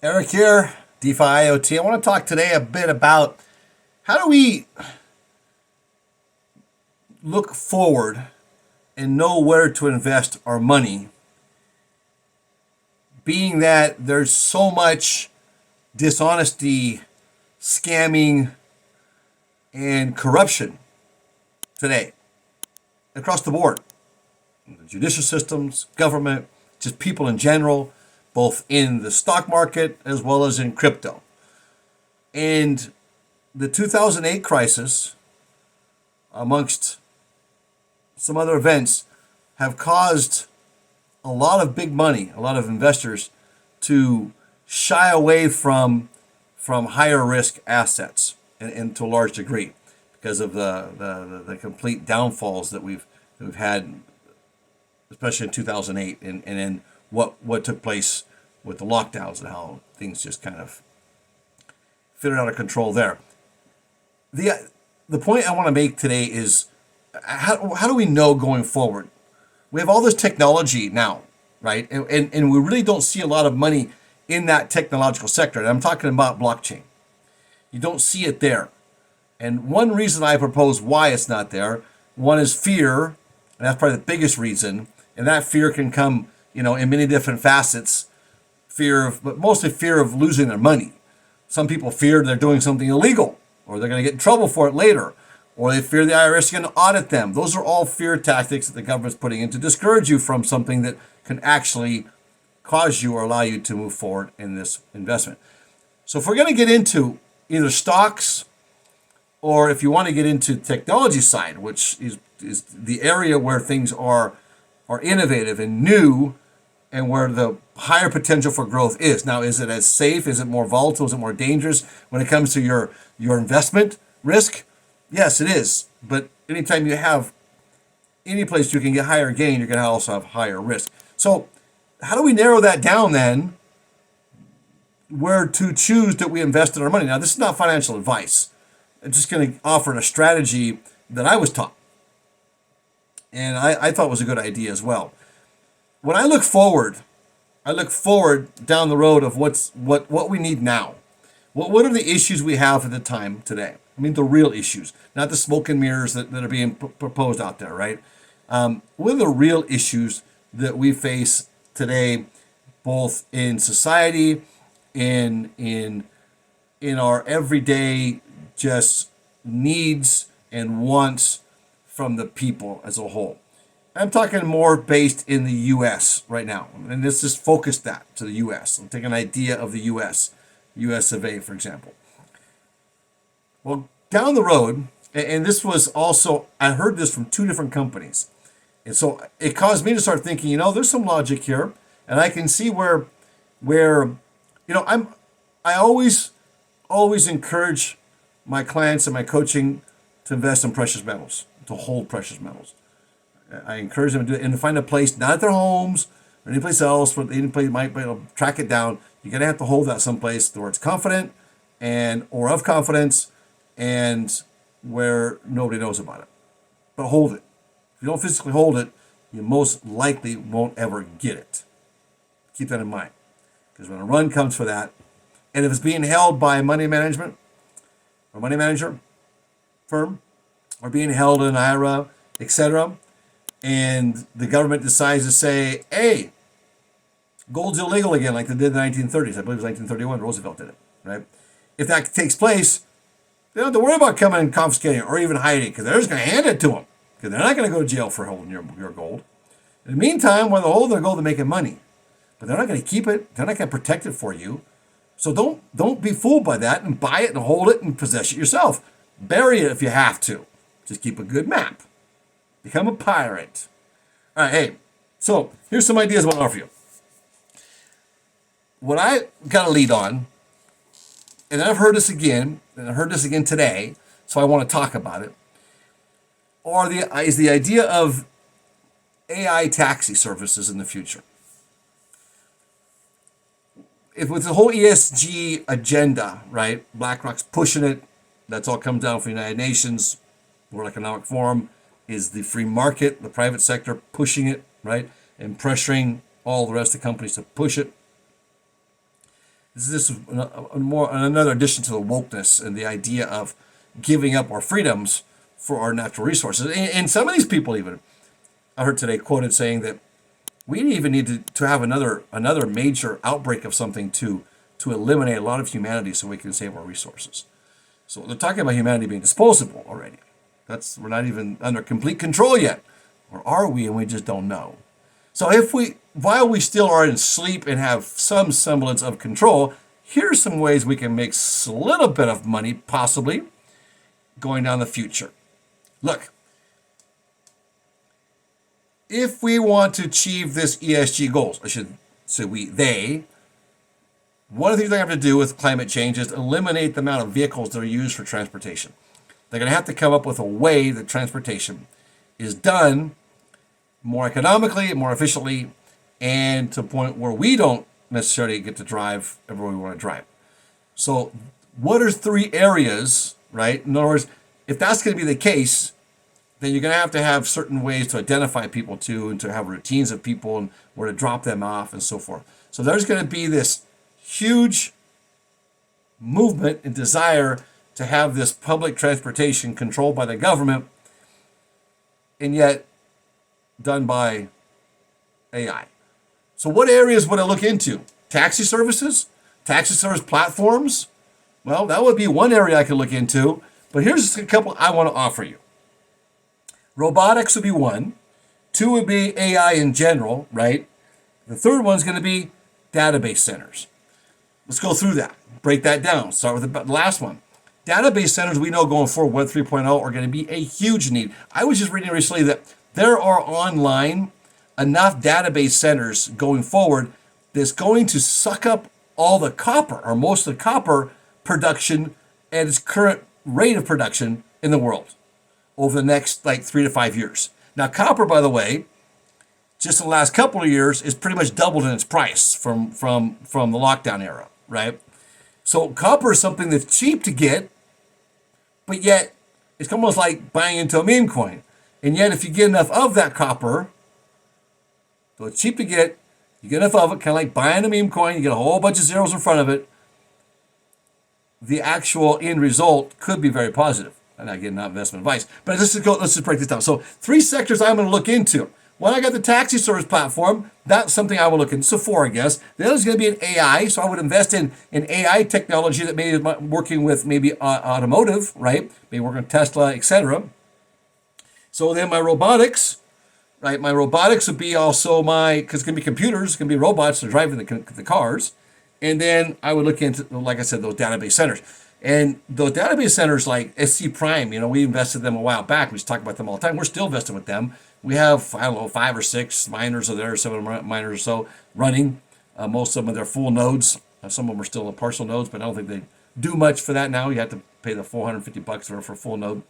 Eric here, DeFi IoT. I want to talk today a bit about how do we look forward and know where to invest our money, being that there's so much dishonesty, scamming, and corruption today across the board. The judicial systems, government, just people in general, both in the stock market as well as in crypto. And the 2008 crisis, amongst some other events, have caused a lot of big money, a lot of investors to shy away from higher risk assets and to a large degree because of the complete downfalls that we've had, especially in 2008, and then what took place with the lockdowns and how things just kind of fitted out of control there. The point I want to make today is how do we know going forward? We have all this technology now, right? And we really don't see a lot of money in that technological sector. And I'm talking about blockchain. You don't see it there. And one reason I propose why it's not there, one is fear, and that's probably the biggest reason. And that fear can come, in many different facets. But mostly fear of losing their money. Some people fear they're doing something illegal, or they're going to get in trouble for it later, or they fear the IRS is going to audit them. Those are all fear tactics that the government's putting in to discourage you from something that can actually cause you or allow you to move forward in this investment. So if we're going to get into either stocks, or if you want to get into technology side, which is the area where things are innovative and new, and where the higher potential for growth is. Now, is it as safe? Is it more volatile? Is it more dangerous when it comes to your investment risk? Yes, it is. But anytime you have any place you can get higher gain, you're going to also have higher risk. So how do we narrow that down then, where to choose that we invest in our money? Now, this is not financial advice. I'm just going to offer a strategy that I was taught. And I thought was a good idea as well. When I look forward down the road of what we need now. What are the issues we have at the time today? I mean, the real issues, not the smoke and mirrors that are being proposed out there, right? What are the real issues that we face today, both in society, in our everyday just needs and wants from the people as a whole? I'm talking more based in the U.S. right now, and let's just focus that to the U.S. I'm taking an idea of the U.S. of A, for example. Well, down the road, and this was also, I heard this from two different companies, and so it caused me to start thinking, there's some logic here, and I can see where I always encourage my clients and my coaching to invest in precious metals, to hold precious metals. I encourage them to do it and to find a place, not at their homes or any place else, where any place might be able to track it down. You're going to have to hold that someplace where it's confident or of confidence and where nobody knows about it. But hold it. If you don't physically hold it, you most likely won't ever get it. Keep that in mind. Because when a run comes for that, and if it's being held by money management or money manager firm, or being held in an IRA, etc., and the government decides to say, hey, gold's illegal again, like they did in the 1930s. I believe it was 1931, Roosevelt did it, right? If that takes place, they don't have to worry about coming and confiscating it or even hiding it, because they're just going to hand it to them, because they're not going to go to jail for holding your gold. In the meantime, while they're holding their gold, they're making money. But they're not going to keep it. They're not going to protect it for you. So don't be fooled by that and buy it and hold it and possess it yourself. Bury it if you have to. Just keep a good map. Become a pirate. All right, hey, so here's some ideas I want to offer you. What I got to lead on, and I've heard this again, and I heard this again today, so I want to talk about it, is the idea of AI taxi services in the future. If with the whole ESG agenda, right, BlackRock's pushing it, that's all comes down from the United Nations, World Economic Forum, is the free market, the private sector pushing it, right, and pressuring all the rest of the companies to push it. This is another addition to the wokeness and the idea of giving up our freedoms for our natural resources. And some of these people even, I heard today quoted saying that we even need to have another major outbreak of something to eliminate a lot of humanity so we can save our resources. So they're talking about humanity being disposable already. We're not even under complete control yet. Or are we, and we just don't know? So while we still are in sleep and have some semblance of control, here's some ways we can make a little bit of money, possibly, going down the future. Look, if we want to achieve this ESG goals, I should say one of the things they have to do with climate change is eliminate the amount of vehicles that are used for transportation. They're going to have to come up with a way that transportation is done more economically, more efficiently, and to a point where we don't necessarily get to drive everywhere we want to drive. So what are 3 areas, right? In other words, if that's going to be the case, then you're going to have certain ways to identify people too, and to have routines of people and where to drop them off and so forth. So there's going to be this huge movement and desire to have this public transportation controlled by the government, and yet done by AI. So what areas would I look into? Taxi services? Taxi service platforms? Well, that would be one area I could look into, but here's a couple I want to offer you. Robotics would be one. 2 would be AI in general, right? The third one's going to be database centers. Let's go through that. Break that down. Start with the last one. Database centers, we know going forward, Web 3.0 are going to be a huge need. I was just reading recently that there are online enough database centers going forward that's going to suck up all the copper, or most of the copper production at its current rate of production in the world over the next 3 to 5 years. Now, copper, by the way, just in the last couple of years, is pretty much doubled in its price from the lockdown era, right? So copper is something that's cheap to get, but yet it's almost like buying into a meme coin. And yet if you get enough of that copper, so it's cheap to get, you get enough of it, kind of like buying a meme coin, you get a whole bunch of zeros in front of it, the actual end result could be very positive. I'm not getting investment advice, but let's just break this down. So 3 sectors I'm going to look into. One, I got the taxi service platform. That's something I will look into. So 4, I guess. The other is going to be an AI. So I would invest in AI technology that may be working with maybe automotive, right? Maybe working with Tesla, etc. So then my robotics, right? My robotics would be also because it's going to be computers, it's going to be robots that are driving the cars. And then I would look into, like I said, those database centers. And those database centers like SC Prime, we invested in them a while back. We just talk about them all the time. We're still invested with them. We have, 5 or 6 miners are there, 7 miners or so running. Most of them are their full nodes. Some of them are still in partial nodes, but I don't think they do much for that now. You have to pay the $450 for a full node.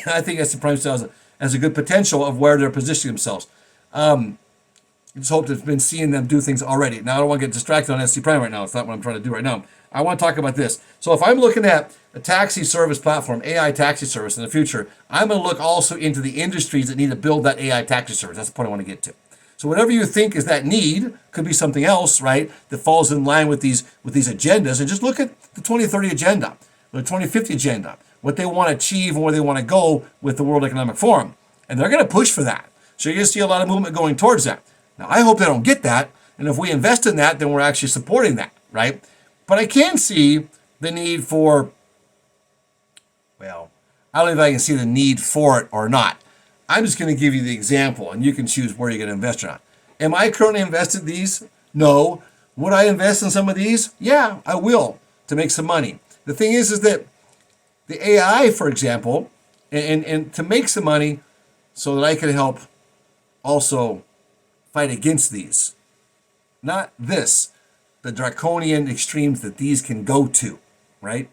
I think SC Prime still has a good potential of where they're positioning themselves. I just hope to have been seeing them do things already. Now, I don't want to get distracted on SC Prime right now. It's not what I'm trying to do right now. I want to talk about this. So if I'm looking at a taxi service platform, AI taxi service in the future, I'm going to look also into the industries that need to build that AI taxi service. That's the point I want to get to. So whatever you think is that need could be something else, right, that falls in line with these agendas. And just look at the 2030 agenda, the 2050 agenda, what they want to achieve and where they want to go with the World Economic Forum. And they're going to push for that. So you're going to see a lot of movement going towards that. Now, I hope they don't get that. And if we invest in that, then we're actually supporting that, right? But I can see the need for, well, I don't know if I can see the need for it or not. I'm just going to give you the example, and you can choose where you're going to invest or not. Am I currently invested in these? No. Would I invest in some of these? Yeah, I will, to make some money. The thing is that the AI, for example, and to make some money so that I can help also fight against these. Not this, the draconian extremes that these can go to, right?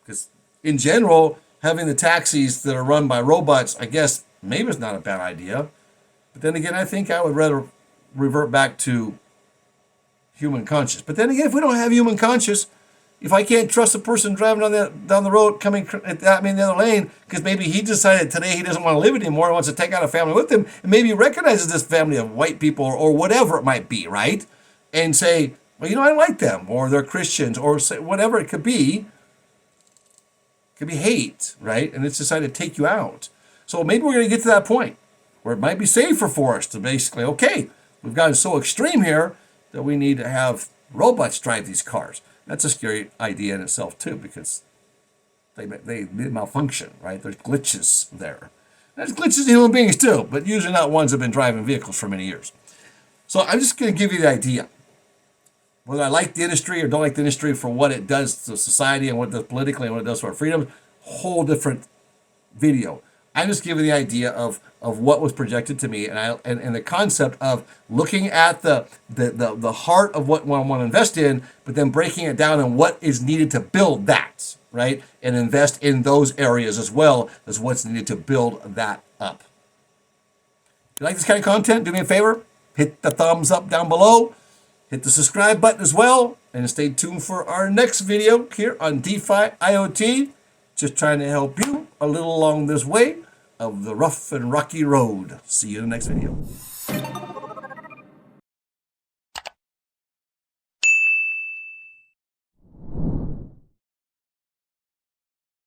Because in general, having the taxis that are run by robots, I guess maybe it's not a bad idea. But then again, I think I would rather revert back to human conscious. But then again, if we don't have human conscious, if I can't trust a person driving down the road coming at me in the other lane because maybe he decided today he doesn't want to live anymore and wants to take out a family with him, and maybe he recognizes this family of white people or whatever it might be, right? And say, well, I like them, or they're Christians, or whatever it could be. It could be hate, right? And it's decided to take you out. So maybe we're going to get to that point where it might be safer for us to basically, okay, we've gotten so extreme here that we need to have robots drive these cars. That's a scary idea in itself too, because they malfunction, right? There's glitches there. There's glitches in human beings too, but usually not ones that have been driving vehicles for many years. So I'm just going to give you the idea. Whether I like the industry or don't like the industry for what it does to society and what it does politically and what it does for our freedom, whole different video. I'm just giving the idea of what was projected to me, and the concept of looking at the heart of what I want to invest in, but then breaking it down and what is needed to build that, right? And invest in those areas as well as what's needed to build that up. If you like this kind of content, do me a favor, hit the thumbs up down below, hit the subscribe button as well, and stay tuned for our next video here on DeFi IoT. Just trying to help you a little along this way of the rough and rocky road. See you in the next video.